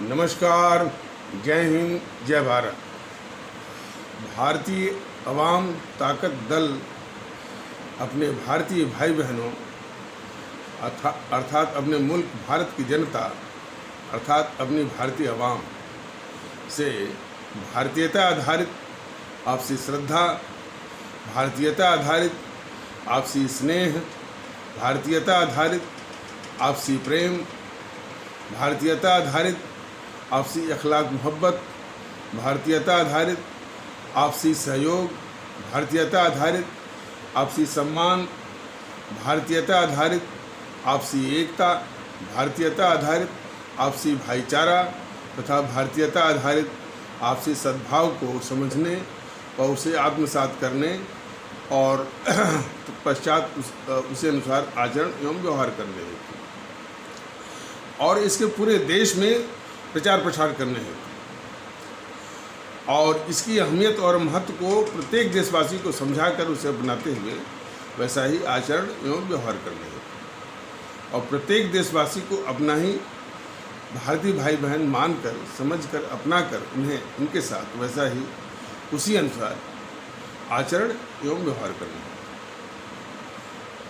नमस्कार, जय हिंद, जय भारत। भारतीय अवाम ताकत दल अपने भारतीय भाई बहनों अर्थात अपने मुल्क भारत की जनता अर्थात अपनी भारतीय अवाम से भारतीयता आधारित आपसी श्रद्धा, भारतीयता आधारित आपसी स्नेह, भारतीयता आधारित आपसी प्रेम, भारतीयता आधारित आपसी अखलाक मोहब्बत, भारतीयता आधारित आपसी सहयोग, भारतीयता आधारित आपसी सम्मान, भारतीयता आधारित आपसी एकता, भारतीयता आधारित आपसी भाईचारा तथा भारतीयता आधारित आपसी सद्भाव को समझने और उसे आत्मसात करने और पश्चात उसे अनुसार आचरण एवं व्यवहार करने हेतु और इसके पूरे देश में प्रचार प्रसार करने हेतु और इसकी अहमियत और महत्व को प्रत्येक देशवासी को समझाकर उसे अपनाते हुए वैसा ही आचरण एवं व्यवहार करने हेतु और प्रत्येक देशवासी को अपना ही भारतीय भाई बहन मानकर, समझकर, अपनाकर उन्हें उनके साथ वैसा ही उसी अनुसार आचरण एवं व्यवहार करना है।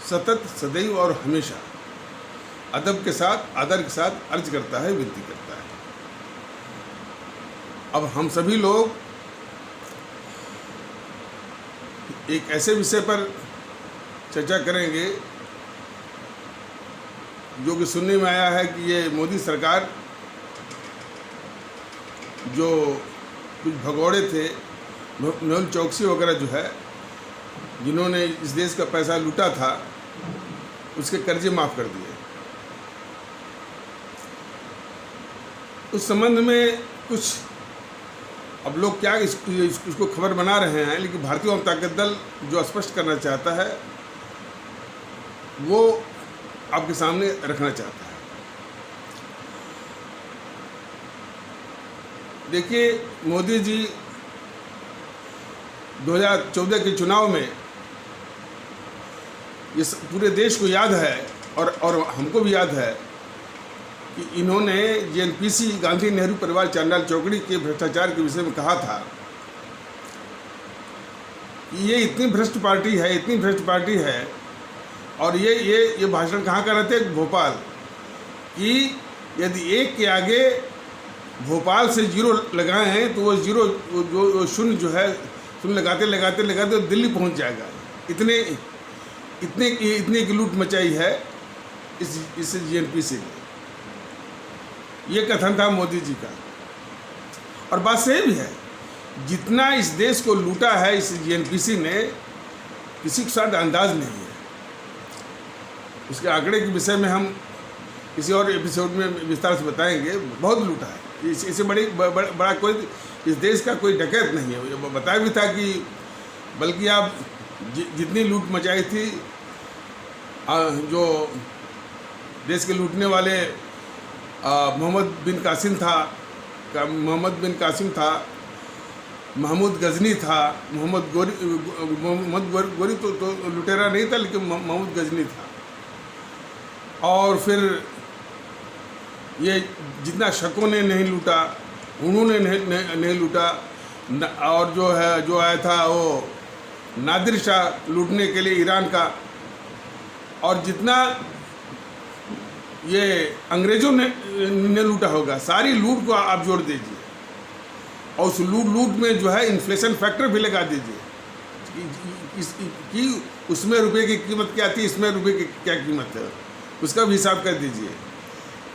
सतत, सदैव और हमेशा अदब के साथ, आदर के साथ अर्ज करता है, विनती करता है। अब हम सभी लोग एक ऐसे विषय पर चर्चा करेंगे जो कि सुनने में आया है कि ये मोदी सरकार जो कुछ भगौड़े थे, मेहुल चौकसी वगैरह जो है, जिन्होंने इस देश का पैसा लूटा था, उसके कर्जे माफ़ कर दिए। उस संबंध में कुछ अब लोग क्या इसको खबर बना रहे हैं, लेकिन भारतीय अवाम ताकत दल जो स्पष्ट करना चाहता है वो आपके सामने रखना चाहता है। देखिए, मोदी जी 2014 के चुनाव में ये पूरे देश को याद है और हमको भी याद है कि इन्होंने जेएनपीसी गांधी नेहरू परिवार चांडाल चौकड़ी के भ्रष्टाचार के विषय में कहा था कि ये इतनी भ्रष्ट पार्टी है, इतनी भ्रष्ट पार्टी है। और ये भाषण कहाँ कर रहे थे? भोपाल। कि यदि एक के आगे भोपाल से जीरो लगाए हैं तो वो जीरो जो शून्य जो है, शून्य लगाते लगाते लगाते दिल्ली पहुँच जाएगा। इतने की लूट मचाई है इस जेएनपीसी ने। ये कथन था मोदी जी का और बात सही भी है। जितना इस देश को लूटा है इस जेएनपीसी ने, किसी के साथ अंदाज नहीं है। उसके आंकड़े के विषय में हम किसी और एपिसोड में विस्तार से बताएंगे। बहुत लूटा है। इससे बड़ा कोई इस देश का कोई डकैत नहीं है। बताया भी था कि बल्कि आप जितनी लूट मचाई थी, जो देश के लूटने वाले मोहम्मद बिन कासिम था, महमूद गजनी था, मोहम्मद गोरी तो लुटेरा नहीं था, लेकिन महमूद गजनी था। और फिर ये जितना शकों ने नहीं लूटा, उन्होंने नहीं लूटा। और जो आया था वो नादिर शाह लूटने के लिए ईरान का। और जितना ये अंग्रेज़ों ने लूटा होगा, सारी लूट को आप जोड़ दीजिए और उस लूट में जो है इन्फ्लेशन फैक्टर भी लगा दीजिए कि उसमें रुपए की कीमत क्या थी, इसमें रुपए की क्या कीमत है, उसका भी हिसाब कर दीजिए।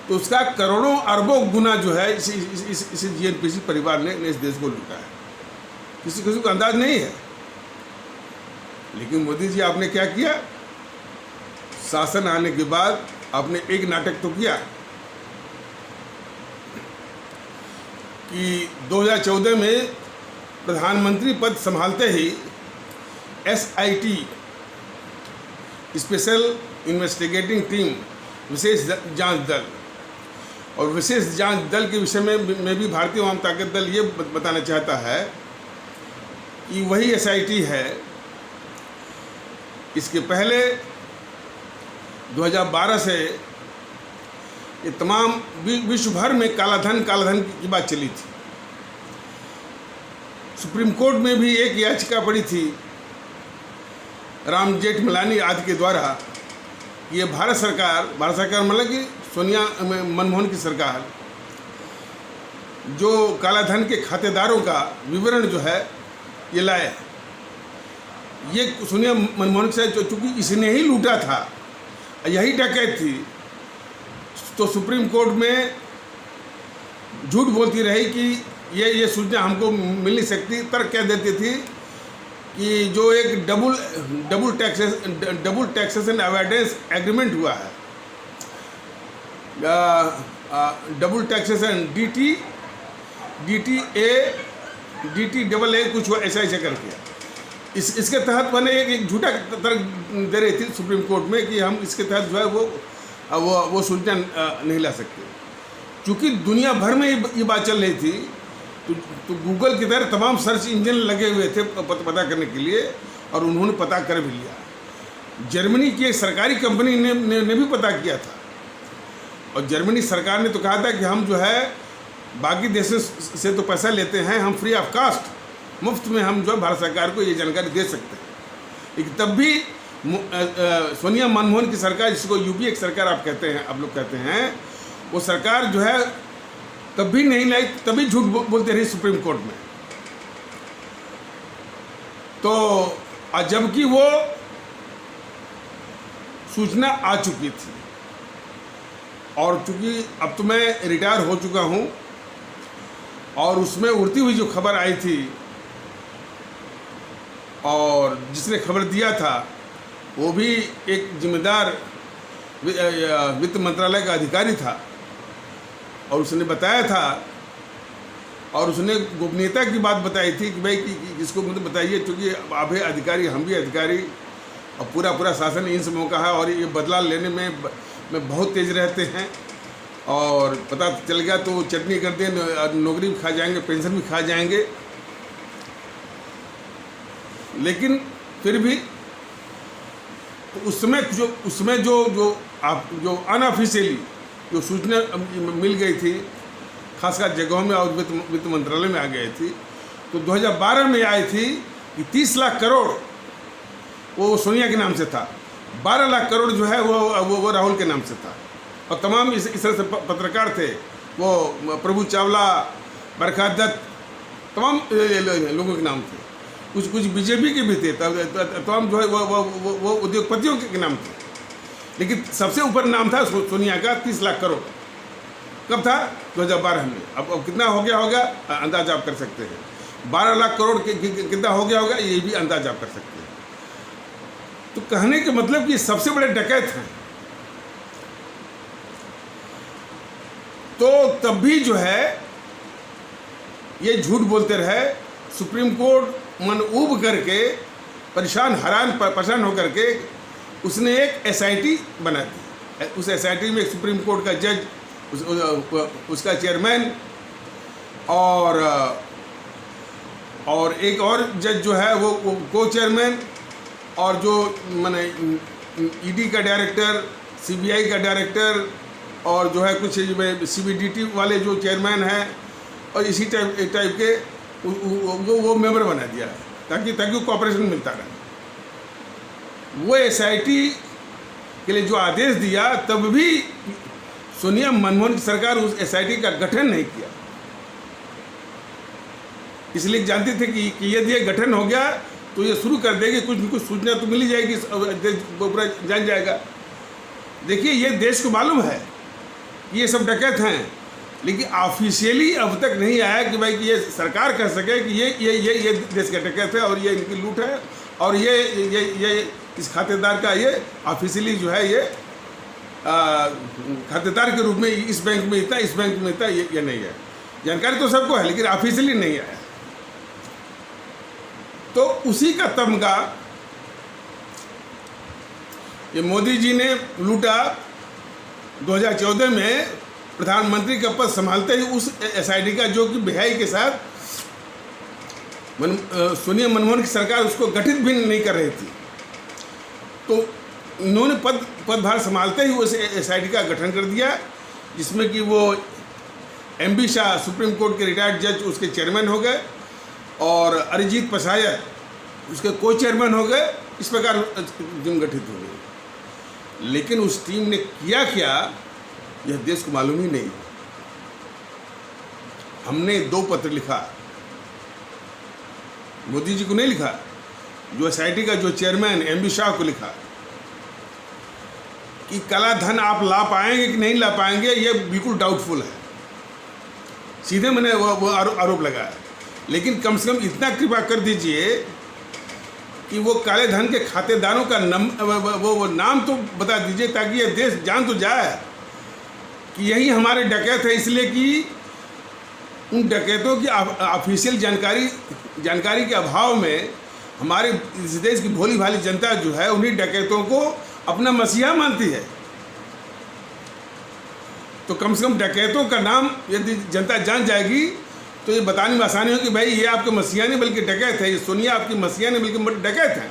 तो उसका करोड़ों अरबों गुना जो है इस जेएनपीसी परिवार ने इस देश को लूटा है। किसी को अंदाज नहीं है। लेकिन मोदी जी आपने क्या किया? शासन आने के बाद आपने एक नाटक तो किया कि 2014 में प्रधानमंत्री पद संभालते ही SIT स्पेशल इन्वेस्टिगेटिंग टीम, विशेष जांच दल, और विशेष जांच दल के विषय में भी भारतीय अवाम ताकत दल ये बताना चाहता है कि वही SIT है। इसके पहले 2012 से ये तमाम विश्व भर में कालाधन की बात चली थी। सुप्रीम कोर्ट में भी एक याचिका पड़ी थी राम जेठमलानी आदि के द्वारा, ये भारत सरकार मतलब कि सोनिया मनमोहन की सरकार जो कालाधन के खातेदारों का विवरण जो है ये लाए। ये सोनिया मनमोहन से चूँकि इसने ही लूटा था, यही डकैत थी, तो सुप्रीम कोर्ट में झूठ बोलती रही कि ये सूचना हमको मिल नहीं सकती। तर्क कह देती थी कि जो एक डबल टैक्सेशन अवॉइडेंस एग्रीमेंट हुआ है, डबल टैक्सेशन DTA कुछ ऐसा करके इसके तहत मैंने एक झूठा तर्क दे रही थी सुप्रीम कोर्ट में कि हम इसके तहत जो है वो सूचना नहीं ला सकते। क्योंकि दुनिया भर में ये बात चल रही थी, तो गूगल की तरह तमाम सर्च इंजन लगे हुए थे पता करने के लिए, और उन्होंने पता कर भी लिया। जर्मनी की एक सरकारी कंपनी ने भी पता किया था, और जर्मनी सरकार ने तो कहा था कि हम जो है बाकी देशों से तो पैसा लेते हैं, हम फ्री ऑफ कास्ट मुफ्त में हम जो है भारत सरकार को ये जानकारी दे सकते हैं। लेकिन तब भी सोनिया मनमोहन की सरकार, जिसको यूपीए की सरकार आप लोग कहते हैं, वो सरकार जो है तब भी नहीं लाई, तभी झूठ बोलते रही सुप्रीम कोर्ट में। तो जबकि वो सूचना आ चुकी थी, और चूंकि अब तो मैं रिटायर हो चुका हूं, और उसमें उड़ती हुई जो खबर आई थी और जिसने खबर दिया था वो भी एक जिम्मेदार वित्त मंत्रालय का अधिकारी था, और उसने बताया था, और उसने गोपनीयता की बात बताई थी कि भाई इसको मुझे बताइए, क्योंकि आप भी अधिकारी, हम भी अधिकारी, और पूरा शासन इन समूह का है, और ये बदला लेने में बहुत तेज रहते हैं, और पता चल गया तो चटनी कर दें, नौकरी भी खा जाएंगे, पेंशन भी खा जाएंगे। लेकिन फिर भी तो उसमें जो अनऑफिशियली जो सूचना मिल गई थी, खासकर जगहों में, और वित्त मंत्रालय में आ गई थी, तो 2012 में आई थी कि 30 लाख करोड़ वो सोनिया के नाम से था, 12 लाख करोड़ जो है वो राहुल के नाम से था, और तमाम इस तरह से पत्रकार थे, वो प्रभु चावला, बरखा दत्त, तमाम लोगों के नाम थे, कुछ बीजेपी के भी थे, तमाम जो है वो उद्योगपतियों के नाम थे। लेकिन सबसे ऊपर नाम था सोनिया का, 30 लाख करोड़। कब था? 2012 में। अब कितना हो गया होगा अंदाज आप कर सकते हैं। 12 लाख करोड़ कितना हो गया होगा ये भी अंदाज आप कर सकते हैं। तो कहने के मतलब कि सबसे बड़े डकैत हैं। तो तब भी जो है ये झूठ बोलते रहे। सुप्रीम कोर्ट मन ऊब करके परेशान होकर के उसने एक एसआईटी बना दी। उस एसआईटी में एक सुप्रीम कोर्ट का जज, उसका चेयरमैन और एक और जज जो है वो को चेयरमैन, और जो माने ईडी का डायरेक्टर, सीबीआई का डायरेक्टर, और जो है कुछ सीबीडीटी वाले जो चेयरमैन हैं, और इसी टाइप के वो मेंबर बना दिया है ताकि कोऑपरेशन मिलता रहे। वो एसआईटी के लिए जो आदेश दिया, तब भी सोनिया मनमोहन की सरकार उस एसआईटी का गठन नहीं किया। इसलिए जानते थे कि यदि ये गठन हो गया तो ये शुरू कर देगी, कुछ न कुछ सूचना तो मिल ही जाएगी, पूरा जान जाएगा। देखिए, ये देश को मालूम है कि ये सब डकैत हैं, लेकिन ऑफिशियली अब तक नहीं आया कि भाई कि ये सरकार कह सके कि ये देश का डकैत है और ये इनकी लूट है, और ये इस खातेदार का ये ऑफिशियली जो है ये खातेदार के रूप में इस बैंक में इतना, इस बैंक में इतना, ये नहीं है। जानकारी तो सबको है, लेकिन ऑफिशियली नहीं आया। तो उसी का तमगा ये मोदी जी ने लूटा 2014 में प्रधानमंत्री का पद संभालते ही उस एसआईटी का, जो कि बेहयाई के साथ सोनिया मनमोहन की सरकार उसको गठित भी नहीं कर रही थी। तो इन्होंने पदभार संभालते ही उस एसआईटी का गठन कर दिया, जिसमें कि वो MB शाह सुप्रीम कोर्ट के रिटायर्ड जज उसके चेयरमैन हो गए और अरिजीत पसायत उसके को चेयरमैन हो गए। इस प्रकार टीम गठित हो गई। लेकिन उस टीम ने किया क्या, यह देश को मालूम ही नहीं। हमने 2 पत्र लिखा, मोदी जी को नहीं लिखा, जो SIT का जो चेयरमैन MB शाह को लिखा कि काला धन आप ला पाएंगे कि नहीं ला पाएंगे, ये बिल्कुल डाउटफुल है। सीधे मैंने वो आरोप लगाया। लेकिन कम से कम इतना कृपा कर दीजिए कि वो काले धन के खातेदारों का वो नाम तो बता दीजिए, ताकि ये देश जान तो जाए कि यही हमारे डकैत है। इसलिए कि उन डकैतों की ऑफिशियल जानकारी के अभाव में हमारे इस देश की भोली भाली जनता जो है उन्हीं डकैतों को अपना मसीहा मानती है। तो कम से कम डकैतों का नाम यदि जनता जान जाएगी तो ये बताने में आसानी हो कि भाई ये आपके मसीहा नहीं बल्कि डकैत है, ये सोनिया आपकी मसीहा नहीं बल्कि डकैत है,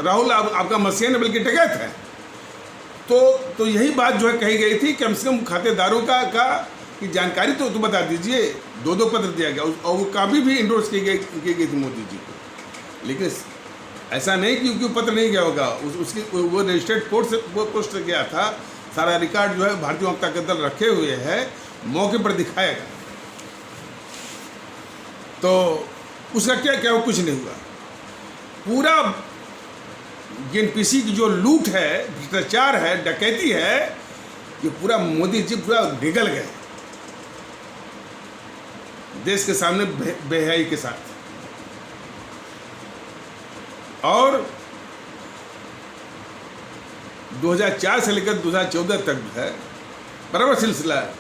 राहुल आपका मसीहा नहीं बल्कि डकैत है। तो यही बात जो है कही गई थी, कम से कम खातेदारों का की जानकारी तो बता दीजिए। 2 पत्र दिया गया और वो काफ़ी भी इंडोर्स की गई थी मोदी जी को। लेकिन ऐसा नहीं कि पत्र नहीं गया होगा, उसकी वो रजिस्टर्ड पोस्ट से गया था। सारा रिकॉर्ड जो है भारतीय जनता दल रखे हुए है, मौके पर दिखाएगा। तो उसका क्या कुछ नहीं हुआ। पूरा JNPC की जो लूट है, भ्रष्टाचार है, डकैती है, ये पूरा मोदी जी पूरा निगल गए देश के सामने बेहयाई के साथ। और 2004 से लेकर 2014 तक है बराबर सिलसिला है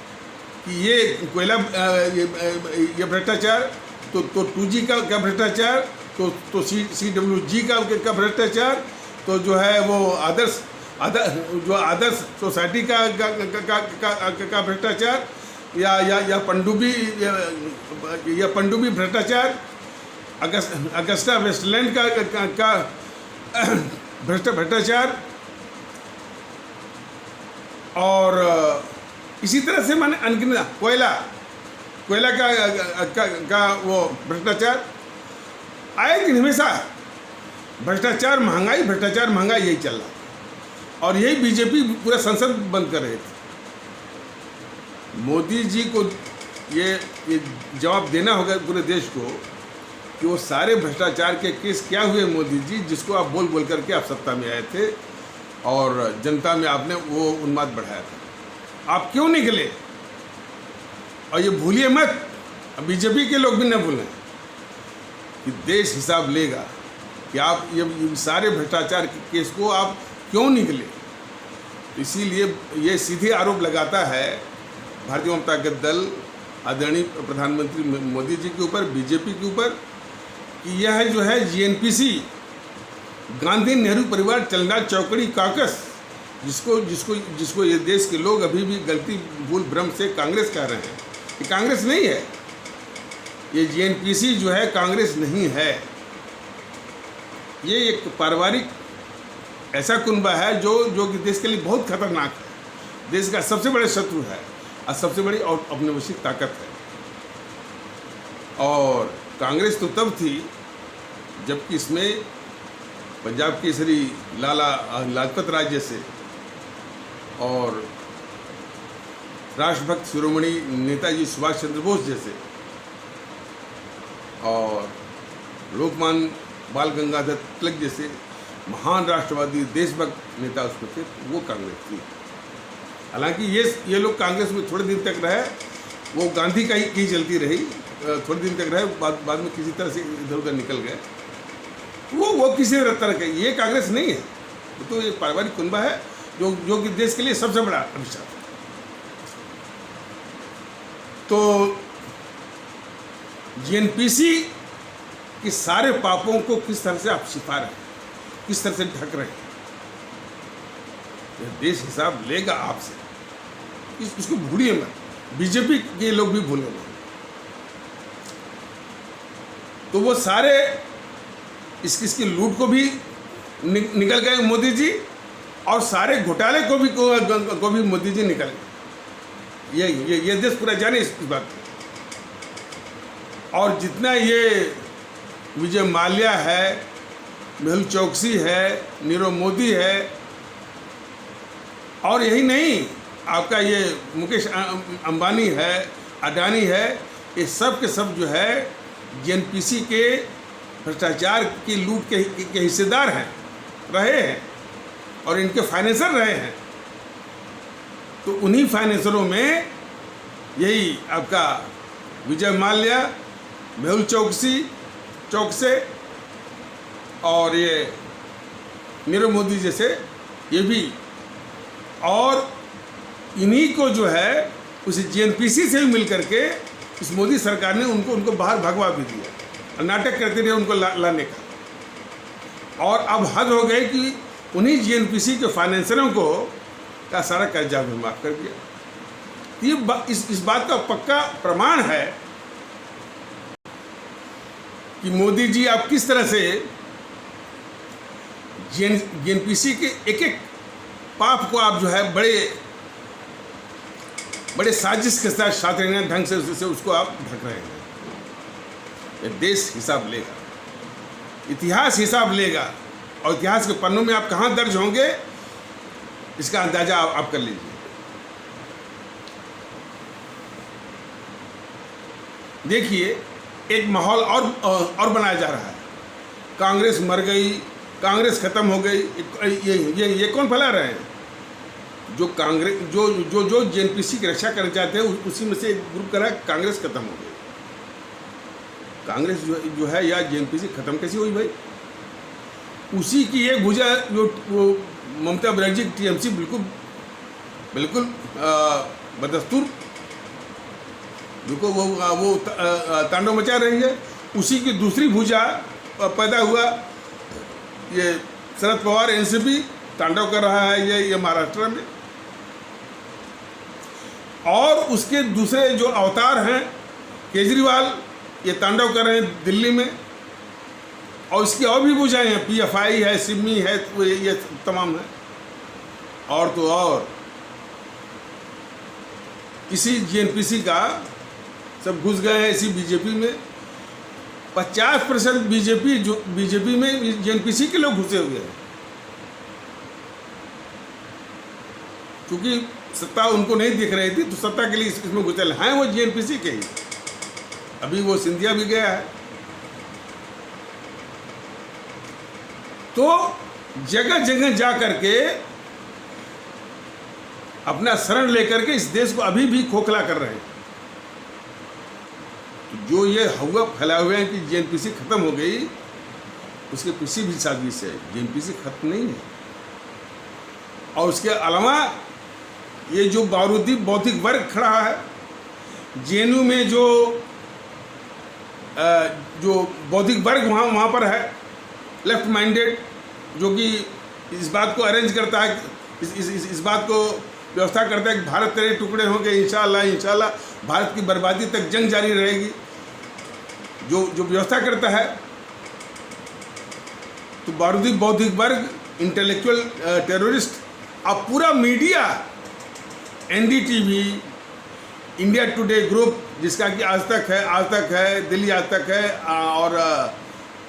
कि ये कोयला ये भ्रष्टाचार, तो 2G का भ्रष्टाचार, तो CWG का भ्रष्टाचार, तो जो है वो आदर्श सोसाइटी का भ्रष्टाचार, या पनडुब्बी भ्रष्टाचार, अगस्ता वेस्टलैंड का भ्रष्टाचार, और इसी तरह से मैंने अनगिनत कोयला का वो भ्रष्टाचार। आए दिन हमेशा भ्रष्टाचार महंगाई यही चल रहा, और यही बीजेपी पूरा संसद बंद कर रहे थे। मोदी जी को ये जवाब देना होगा पूरे देश को कि वो सारे भ्रष्टाचार के केस क्या हुए मोदी जी, जिसको आप बोल करके आप सत्ता में आए थे और जनता में आपने वो उन्माद बढ़ाया था। आप क्यों निकले? और ये भूलिए मत, बीजेपी के लोग भी न भूलें कि देश हिसाब लेगा कि आप ये सारे भ्रष्टाचार के केस को आप क्यों निकले। इसीलिए ये सीधे आरोप लगाता है भारतीय जनता दल आदरणीय प्रधानमंत्री मोदी जी के ऊपर, बीजेपी के ऊपर, कि यह जो है JNPC गांधी नेहरू परिवार चलना चौकड़ी काकस, जिसको ये देश के लोग अभी भी गलती भूल भ्रम से कांग्रेस कह रहे हैं। ये कांग्रेस नहीं है, ये JNPC जो है कांग्रेस नहीं है। ये एक पारिवारिक ऐसा कुनबा है जो कि देश के लिए बहुत खतरनाक है, देश का सबसे बड़ा शत्रु है और सबसे बड़ी औपनिवेशिक ताकत है। और कांग्रेस तो तब थी जबकि इसमें पंजाब केसरी लाला लाजपत राय जैसे और राष्ट्रभक्त शिरोमणि नेताजी सुभाष चंद्र बोस जैसे और लोकमान्य बाल गंगाधर तिलक जैसे महान राष्ट्रवादी देशभक्त नेता उसमें थे, वो कांग्रेस थी। हालांकि ये लोग कांग्रेस में थोड़े दिन तक रहे, वो गांधी का ही चलती रही, थोड़े दिन तक रहे, बाद में किसी तरह से इधर उधर निकल गए। वो किसी तरह का, ये कांग्रेस नहीं है, तो ये पारिवारिक कुनबा है जो कि देश के लिए सबसे बड़ा अभिशाप है। तो JNPC के सारे पापों को किस तरह से आप छिपा रहे हैं, किस तरह से ढक रहे हैं, यह देश हिसाब लेगा आपसे, इसको भूलिए मत। बीजेपी के लोग भी भूले मत। तो वो सारे इसकी लूट को भी निकल गए मोदी जी, और सारे घोटाले को भी मोदी जी निकल गए। ये देश पूरा जाने इस बात को। और जितना ये विजय माल्या है, मेहुल चौकसी है, नीरव मोदी है, और यही नहीं, आपका ये मुकेश अंबानी है, अडानी है, ये सब के सब जो है जेएनपीसी के भ्रष्टाचार की लूट के हिस्सेदार हैं, रहे हैं, और इनके फाइनेंसर रहे हैं। तो उन्हीं फाइनेंसरों में यही आपका विजय माल्या, मेहुल चौकसे और ये नीरव मोदी जैसे ये भी, और इन्हीं को जो है उस जेएनपीसी से भी मिल करके इस मोदी सरकार ने उनको बाहर भगवा भी दिया, नाटक करते रहे उनको लाने का। और अब हद हो गई कि उन्हीं जेएनपीसी के फाइनेंसरों को का सारा कर्जा भी माफ कर दिया। ये इस बात का पक्का प्रमाण है कि मोदी जी आप किस तरह से जेएनपीसी के एक एक पाप को आप जो है बड़े साजिश के साथ शातिराना ढंग से उसको आप ढक रहे हैं। ये देश हिसाब लेगा, इतिहास हिसाब लेगा, और इतिहास के पन्नों में आप कहाँ दर्ज होंगे इसका अंदाजा आप कर लीजिए। देखिए, एक माहौल और बनाया जा रहा है। कांग्रेस मर गई, कांग्रेस खत्म हो गई, ये कौन फैला रहे हैं? जो कांग्रेस जो जेएनपीसी की रक्षा करना चाहते हैं उसी में से एक ग्रुप कर रहा है कांग्रेस खत्म हो गई। कांग्रेस जो है या जेएनपीसी खत्म कैसी हुई भाई? उसी की एक भुजा जो वो ममता बनर्जी की टीएमसी बिल्कुल बदस्तूर जो वो तांडव मचा रही है, उसी की दूसरी भुजा पैदा हुआ ये शरद पवार एनसीपी तांडव कर रहा है ये महाराष्ट्र में। और उसके दूसरे जो अवतार हैं केजरीवाल, ये तांडव कर रहे हैं दिल्ली में। और इसकी और भी भुजाएं हैं, पीएफआई है, सिमी है, तो ये तमाम है। और तो और इसी जेएनपीसी का सब घुस गए हैं इसी बीजेपी में। 50% बीजेपी में जेएनपीसी के लोग घुसे हुए हैं, क्योंकि सत्ता उनको नहीं दिख रही थी तो सत्ता के लिए इसमें घुसे हैं। वो जेएनपीसी के ही, अभी वो सिंधिया भी गया है। तो जगह जगह जा करके अपना शरण लेकर के इस देश को अभी भी खोखला कर रहे हैं। तो जो ये हवा फैलाए हुए हैं कि जेएनपीसी खत्म हो गई, उसके पीछे भी साजिश है। जेएनपीसी खत्म नहीं है। और उसके अलावा ये जो बारूदी बौद्धिक वर्ग खड़ा है जेएनयू में, जो बौद्धिक वर्ग वहाँ पर है, लेफ्ट माइंडेड, जो कि इस बात को अरेंज करता है, इस बात को व्यवस्था करता है कि भारत तेरे टुकड़े होंगे, इंशाल्लाह भारत की बर्बादी तक जंग जारी रहेगी, जो व्यवस्था करता है। तो बारूदी बौद्धिक वर्ग, इंटेलेक्चुअल टेररिस्ट, अब पूरा media, NDTV, India today group, जिसका कि आज तक है, दिल्ली आज तक है, और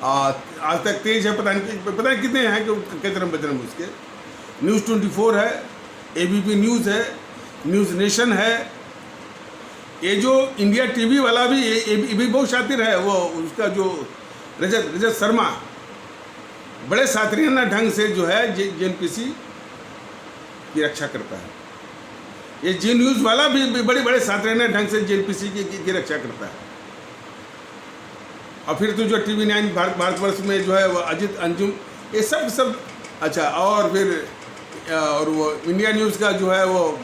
आज तक तेज है, पता नहीं कितने हैं कि कचरम बचरम उसके, न्यूज़ 24 है, एबीपी न्यूज़ है, न्यूज़ नेशन है। ये जो इंडिया टीवी वाला भी ये भी बहुत शातिर है। वो उसका जो रजत शर्मा बड़े शातिराना ढंग से जो है जेएनपीसी की रक्षा करता है। ये जी न्यूज़ वाला भी बड़े शातिराना ढंग से जेएनपीसी की रक्षा करता है। और फिर तो जो TV9 भारतवर्ष में जो है वो अजित अंजुम, ये सब अच्छा। और फिर और वो इंडिया न्यूज़ का जो है वो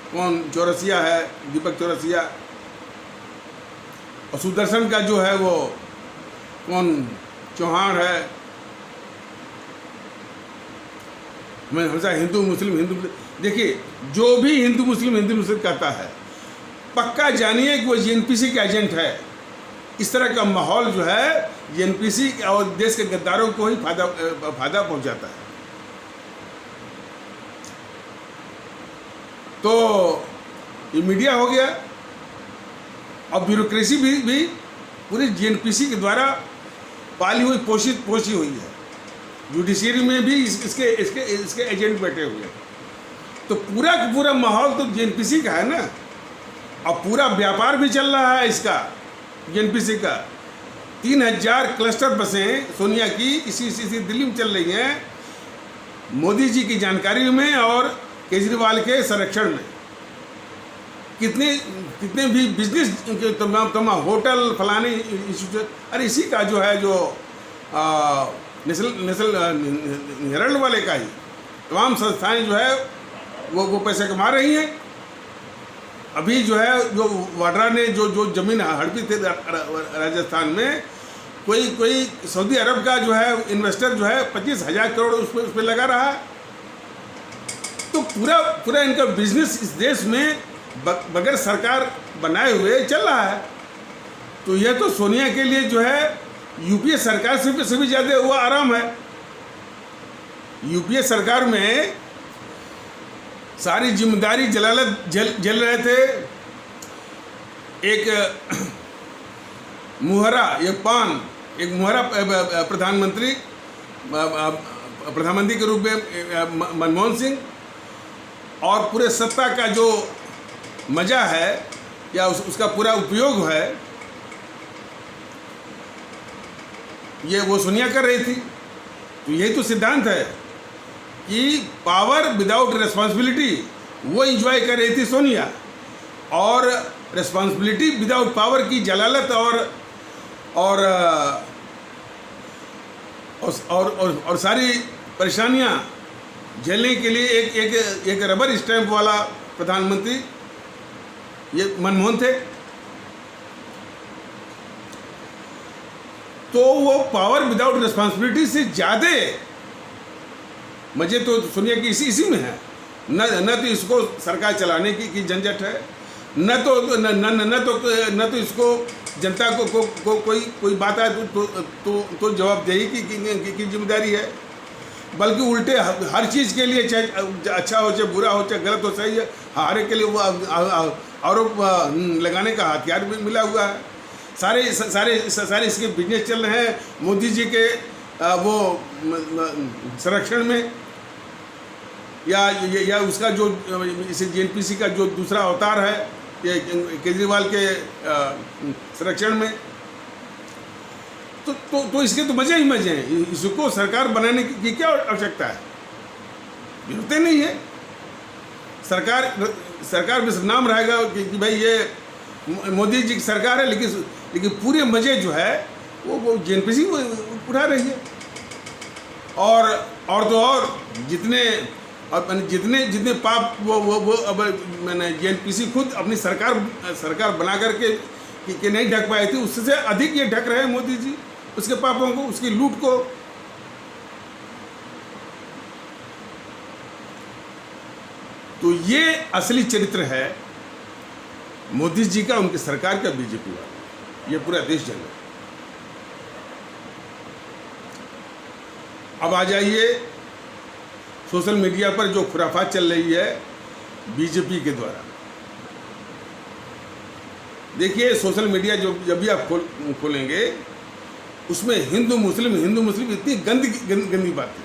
कौन, चौरसिया है, दीपक चौरसिया। और सुदर्शन का जो है वो कौन, चौहान है। मैं हमेशा हिंदू मुस्लिम देखिए, जो भी हिंदू मुस्लिम कहता है, पक्का जानिए कि वो जेएनपीसी का एजेंट है। इस तरह का माहौल जो है जेएनपीसी और देश के गद्दारों को ही फायदा पहुंचाता है। तो ये मीडिया हो गया, और ब्यूरोक्रेसी भी पूरी जीएनपीसी के द्वारा पाली हुई पोषी हुई है। जुडिशरी में भी इसके एजेंट बैठे हुए हैं। तो पूरा का पूरा माहौल तो जीएनपीसी का है ना, और पूरा व्यापार भी चल रहा है इसका, जीएनपीसी का। 3000 क्लस्टर बसें सोनिया की इसी दिल्ली में चल रही हैं, मोदी जी की जानकारी में और केजरीवाल के संरक्षण में। कितने भी बिजनेस के तमाम होटल फलाने इंस्टीट्यूट, अरे इसी का जो है जो नेशनल हेराल्ड वाले का ही तमाम संस्थाएं जो है वो पैसे कमा रही हैं। अभी जो है जो वाड्रा ने जो ज़मीन हड़पी थे राजस्थान में, कोई सऊदी अरब का जो है इन्वेस्टर जो है 25,000 करोड़ उस पर लगा रहा है। तो पूरा इनका बिजनेस इस देश में बगैर सरकार बनाए हुए चल रहा है। तो यह तो सोनिया के लिए जो है यूपीए सरकार से भी ज़्यादा हुआ आराम है। यूपीए सरकार में सारी जिम्मेदारी जलालत झेल रहे थे। एक मुहरा प्रधानमंत्री के रूप में मनमोहन सिंह, और पूरे सत्ता का जो मजा है या उसका पूरा उपयोग है ये वो सोनिया कर रही थी। तो यही तो सिद्धांत है कि पावर विदाउट रिस्पॉन्सिबिलिटी वो इंजॉय कर रही थी सोनिया, और रिस्पॉन्सिबिलिटी विदाउट पावर की जलालत और सारी परेशानियां झेलने के लिए एक रबर स्टैंप वाला प्रधानमंत्री ये मनमोहन थे। तो वो पावर विदाउट रिस्पॉन्सिबिलिटी से ज़्यादा मजे तो सोनिया की इसी में है। न तो इसको सरकार चलाने की झंझट है, न तो इसको जनता को कोई बात आए तो जवाबदेही की जिम्मेदारी है, बल्कि उल्टे हर चीज़ के लिए, चाहे अच्छा हो चाहे बुरा हो चाहे गलत हो सही है, हर एक के लिए वो आरोप लगाने का हथियार भी मिला हुआ है। सारे इसके बिजनेस चल रहे हैं मोदी जी के वो संरक्षण में, या उसका जो इसे जीएनपीसी का जो दूसरा अवतार है ये केजरीवाल के संरक्षण में। तो इसके तो मजे ही मजे हैं। इसको सरकार बनाने की क्या आवश्यकता है? जरूरत नहीं है। सरकार बस नाम रहेगा कि भाई ये मोदी जी की सरकार है, लेकिन पूरे मजे जो है वो जीएनपीसी उठा रही है। और तो और जितने पाप वो अब मैंने जीएनपीसी खुद अपनी सरकार बना करके कि नहीं ढक पाई थी, उससे अधिक ये ढक रहे हैं मोदी जी उसके पापों को, उसकी लूट को। तो ये असली चरित्र है मोदी जी का, उनकी सरकार का, बीजेपी वाला। ये पूरा देश जल रहा है। अब आ जाइए सोशल मीडिया पर जो खुराफात चल रही है बीजेपी के द्वारा। देखिए सोशल मीडिया जब भी आप खोलेंगे उसमें हिंदू मुस्लिम इतनी गंदी बातें।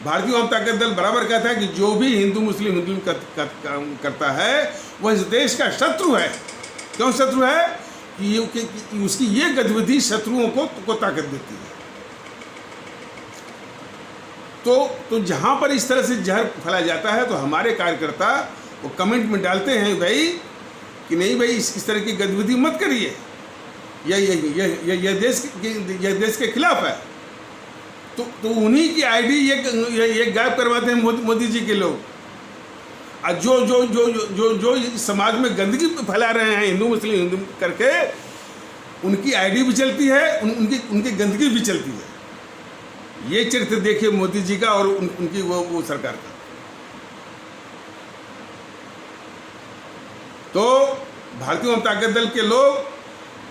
भारतीय जनता दल बराबर कहता है कि जो भी हिंदू मुस्लिम करता है वह इस देश का शत्रु है। क्यों शत्रु है? कि उसकी ये गतिविधि शत्रुओं को ताकत देती है। तो जहाँ पर इस तरह से जहर फैलाया जाता है तो हमारे कार्यकर्ता वो कमेंट में डालते हैं भाई कि नहीं भाई इस तरह की गतिविधि मत करिए, यह देश के खिलाफ है। तो उन्हीं की आईडी ये गायब करवाते हैं मोदी जी के लोग। और जो समाज में गंदगी फैला रहे हैं हिंदू मुस्लिम करके, उनकी आईडी भी चलती है, उनकी गंदगी भी चलती है। ये चरित्र देखिए मोदी जी का और उनकी वो सरकार का। तो भारतीय जनता दल के लोग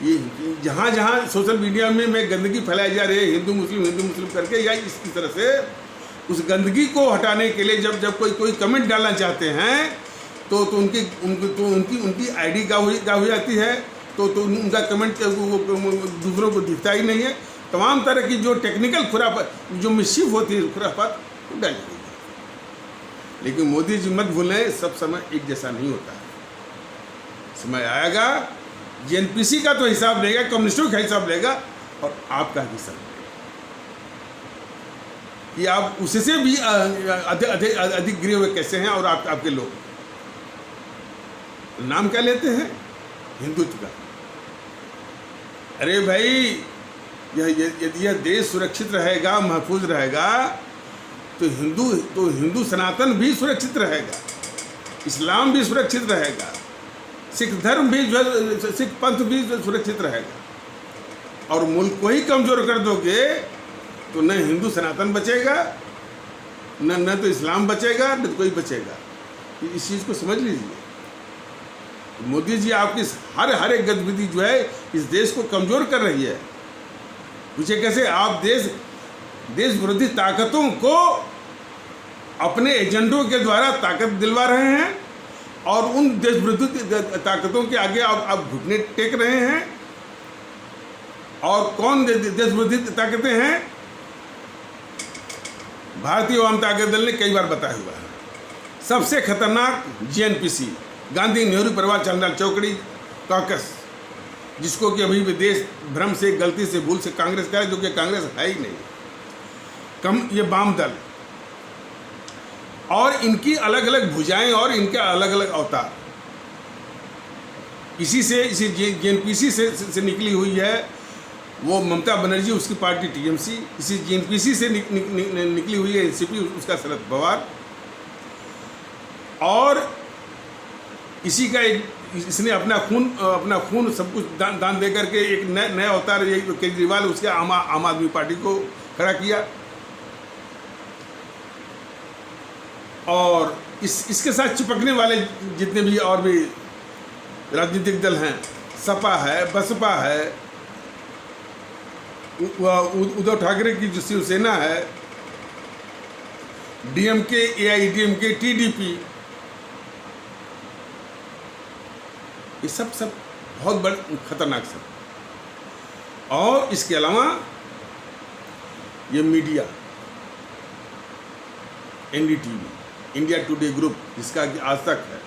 ये जहाँ सोशल मीडिया में गंदगी फैलाई जा रही है हिंदू मुस्लिम करके, या इस तरह से उस गंदगी को हटाने के लिए जब कोई कमेंट डालना चाहते हैं तो उनकी आईडी गायब हो जाती है, तो उनका कमेंट दूसरों को दिखता ही नहीं है। तमाम तरह की जो टेक्निकल खुराफात, जो मिसचिफ होती है खुराफात, वो डाली गई है। लेकिन मोदी जी मत भूलें, सब समय एक जैसा नहीं होता है। समय आएगा, जेएनपीसी का तो हिसाब लेगा, कम्युनिस्टों का हिसाब लेगा, और आपका हिसाब लेगा कि आप उससे भी अधिक गिरे हुए कैसे हैं। और आपके लोग नाम क्या लेते हैं? हिंदुत्व का। अरे भाई, यदि यह देश सुरक्षित रहेगा, महफूज रहेगा, तो हिंदू सनातन भी सुरक्षित रहेगा, इस्लाम भी सुरक्षित रहेगा, सिख धर्म भी सिख पंथ भी सुरक्षित रहेगा। और मुल्क को ही कमजोर कर दोगे तो न हिंदू सनातन बचेगा, न तो इस्लाम बचेगा, न तो कोई बचेगा। इस चीज़ को समझ लीजिए। मोदी जी आपकी हर एक गतिविधि जो है इस देश को कमजोर कर रही है। पूछे कैसे? आप देश विरोधी ताकतों को अपने एजेंडों के द्वारा ताकत दिलवा रहे हैं, और उन देश विरोधी ताकतों के आगे आप घुटने टेक रहे हैं। और कौन देश विरोधी ताकतें हैं? भारतीय जनता दल ने कई बार बताया हुआ है। सबसे खतरनाक जेएनपीसी, गांधी नेहरू परिवार चंडाल चौकड़ी कॉकस, जिसको कि अभी भी देश भ्रम से, गलती से, भूल से कांग्रेस का है, जो कि कांग्रेस है ही नहीं। ये वाम दल, और इनकी अलग अलग भुजाएं और इनके अलग अलग अवतार, इसी जेएनपीसी से निकली हुई है। वो ममता बनर्जी, उसकी पार्टी टीएमसी, इसी जेएनपीसी से निकली हुई है एनसीपी, उसका शरद पवार। और इसी का इसने अपना खून सब कुछ दान दे करके एक नया अवतार, केजरीवाल, उसके आम आदमी पार्टी को खड़ा किया। और इसके साथ चिपकने वाले जितने भी और भी राजनीतिक दल हैं, सपा है, बसपा है, उद्धव ठाकरे की जो शिवसेना है, डीएमके, एआईडीएमके, टीडीपी, ये सब बहुत बड़े खतरनाक सब। और इसके अलावा ये media, NDTV, India today group, जिसका कि आज तक है,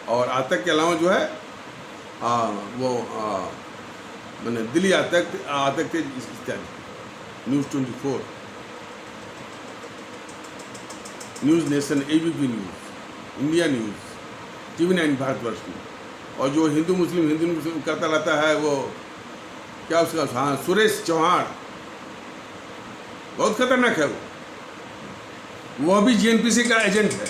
और आज तक के अलावा जो है मैंने दिल्ली आज तक थे इत्यादि, news 24, news nation, ABP news, India news, TV9 Bharatvarsh की। और जो हिंदू मुस्लिम करता रहता है, वो क्या उसका, हाँ, सुरेश चौहान, बहुत खतरनाक है वो भी जेएनपीसी का एजेंट है।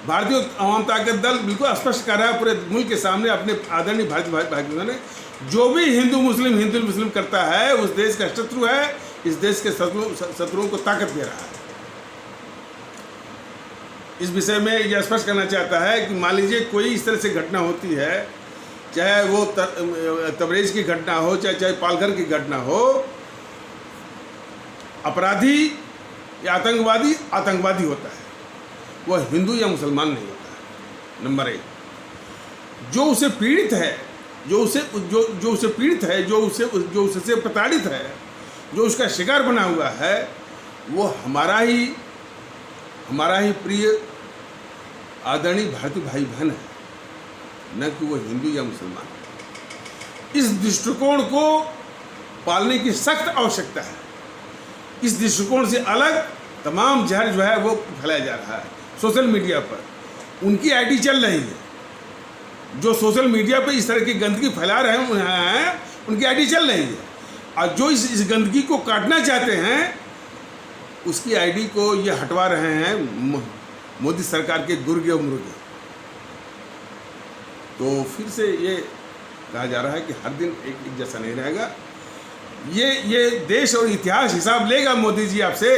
भारतीय आवाम ताकत दल बिल्कुल स्पष्ट कर रहा है पूरे मुल्क के सामने, अपने आदरणीय भाजपा ने, जो भी हिंदू मुस्लिम करता है, उस देश का शत्रु है, इस देश के शत्रुओं को ताकत दे रहा है। इस विषय में यह स्पष्ट करना चाहता है कि मान लीजिए कोई इस तरह से घटना होती है, चाहे वो तबरेज की घटना हो, चाहे पालघर की घटना हो, अपराधी या आतंकवादी होता है, वह हिंदू या मुसलमान नहीं होता है। नंबर 1, जो उसे पीड़ित है, जो उससे प्रताड़ित है, जो उसका शिकार बना हुआ है, वो हमारा ही प्रिय आदरणीय भारतीय भाई बहन है, न कि वो हिंदू या मुसलमान। इस दृष्टिकोण को पालने की सख्त आवश्यकता है। इस दृष्टिकोण से अलग तमाम जहर जो है वो फैलाया जा रहा है सोशल मीडिया पर। उनकी आईडी चल रही है, जो सोशल मीडिया पर इस तरह की गंदगी फैला रहे हैं, उनकी आईडी चल रही है। और जो इस गंदगी को काटना चाहते हैं, उसकी आईडी को ये हटवा रहे हैं मोदी सरकार के गुर्गे और मुर्गे। तो फिर से ये कहा जा रहा है कि हर दिन एक जैसा नहीं रहेगा। ये देश और इतिहास हिसाब लेगा मोदी जी आपसे।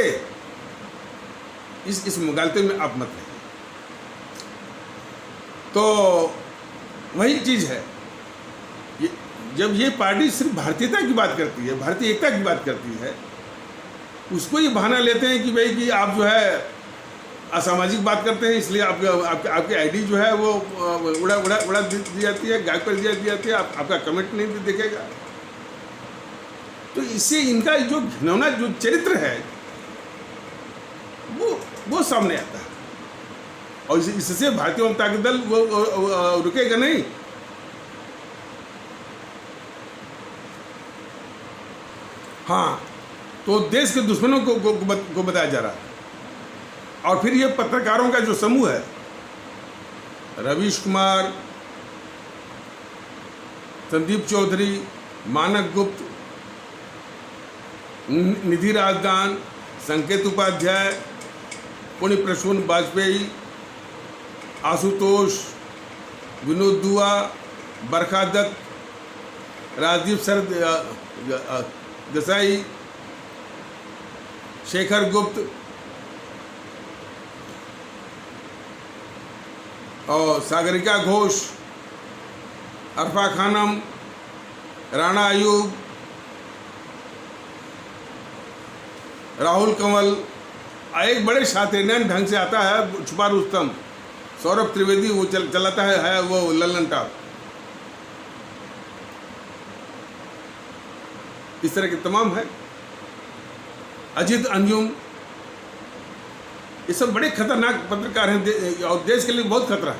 इस मुगालते में आप मत रहिए। तो वही चीज़ है, जब ये पार्टी सिर्फ भारतीयता की बात करती है, भारतीय एकता की बात करती है, उसको ये बहाना लेते हैं कि भाई कि आप जो है असामाजिक बात करते हैं, इसलिए आपकी आईडी जो है वो उड़ा दी जाती है, गायब कर दी जाती है, आपका कमेंट नहीं दिखेगा। तो इससे इनका जो घिनौना जो चरित्र है वो सामने आता है, और इससे भारतीय जनता दल वो रुकेगा नहीं। हाँ, तो देश के दुश्मनों को बताया जा रहा है। और फिर ये पत्रकारों का जो समूह है, रवीश कुमार, संदीप चौधरी, मानक गुप्त, निधि राजदान, संकेत उपाध्याय, पुण्य प्रसून वाजपेयी, आशुतोष, विनोद दुआ, बरखा दत्त, राजदीप सर देसाई, शेखर गुप्त और सागरिका घोष, अरफा खानम, राणा अयूब, राहुल कंवल, एक बड़े शातिरन ढंग से आता है छुपा रुस्तम, सौरभ त्रिवेदी वो चलाता है वो लल्लन टॉप। इस तरह के तमाम है, अजीत अंजुम, ये सब बड़े खतरनाक पत्रकार हैं और देश के लिए बहुत खतरा है।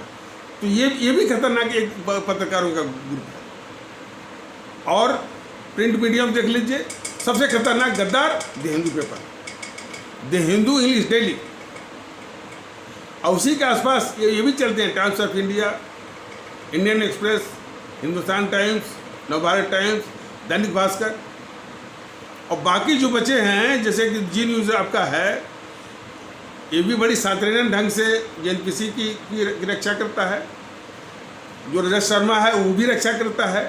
तो ये भी खतरनाक एक पत्रकारों का ग्रुप है। और प्रिंट मीडिया में देख लीजिए, सबसे खतरनाक गद्दार the Hindu paper, the Hindu English daily, और उसी के आसपास ये भी चलते हैं times of India, Indian express, Hindustan times, Navbharat times, Dainik Bhaskar. और बाकी जो बचे हैं जैसे कि जी न्यूज़ आपका है, ये भी बड़ी शातिरन ढंग से जेएनपीसी की रक्षा करता है। जो रजत शर्मा है वो भी रक्षा करता है।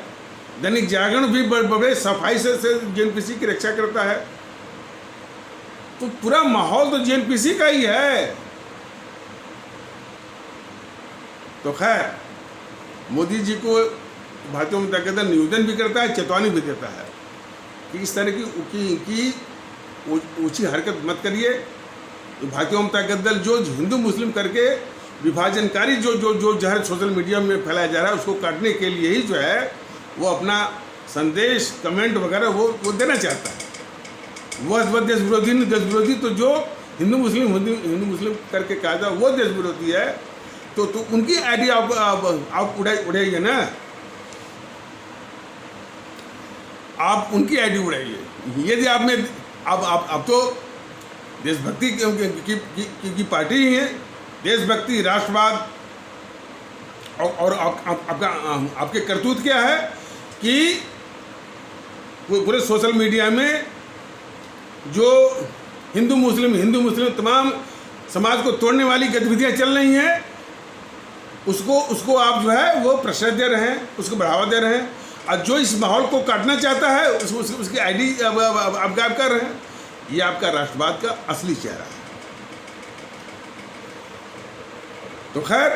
दैनिक जागरण भी बड़े सफाई से जेएनपीसी की रक्षा करता है। तो पूरा माहौल तो जेएनपीसी का ही है। तो खैर, मोदी जी को भारतीय जनता दल निवेदन भी करता है, चेतावनी भी देता है कि इस तरह की ऊंची हरकत मत करिए। भारतीय जनता दल जो हिंदू मुस्लिम करके विभाजनकारी जो जहर सोशल मीडिया में फैलाया जा रहा है, उसको काटने के लिए ही जो है वो अपना संदेश, कमेंट वगैरह वो देना चाहता है। वह देश विरोधी नहीं, देश विरोधी तो जो हिंदू मुस्लिम करके कहा था वो देश विरोधी है। तो उनकी आइडिया आप उड़ाइए ना, आप उनकी आईडी उड़ाइए। यदि आप में आप तो देशभक्ति की पार्टी ही है, देशभक्ति, राष्ट्रवाद, और आपके करतूत क्या है कि पूरे सोशल मीडिया में जो हिंदू मुस्लिम तमाम समाज को तोड़ने वाली गतिविधियां चल रही हैं, उसको आप जो है वो प्रश्रय दे रहे हैं, उसको बढ़ावा दे रहे हैं। और जो इस माहौल को काटना चाहता है उसकी आईडी आप गायब कर रहे हैं। ये आपका राष्ट्रवाद का असली चेहरा है। तो खैर,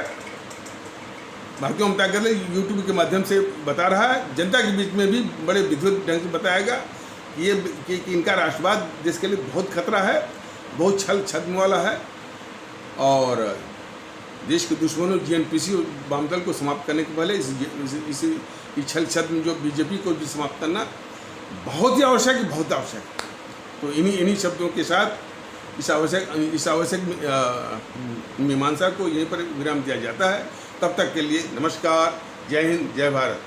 भारतीय जनता दल यूट्यूब के माध्यम से बता रहा है, जनता के बीच में भी बड़े विद्युत ढंग से बताएगा कि इनका राष्ट्रवाद देश के लिए बहुत खतरा है, बहुत छल छद्म वाला है। और देश के दुश्मनों जेएनपीसी और वामदल को समाप्त करने के पहले इस छल छद्म जो बीजेपी को भी समाप्त करना बहुत ही आवश्यक है, बहुत आवश्यक है। तो इन्हीं शब्दों के साथ इस आवश्यक मीमांसा को यहीं पर विराम दिया जाता है। तब तक के लिए नमस्कार, जय हिंद, जय भारत।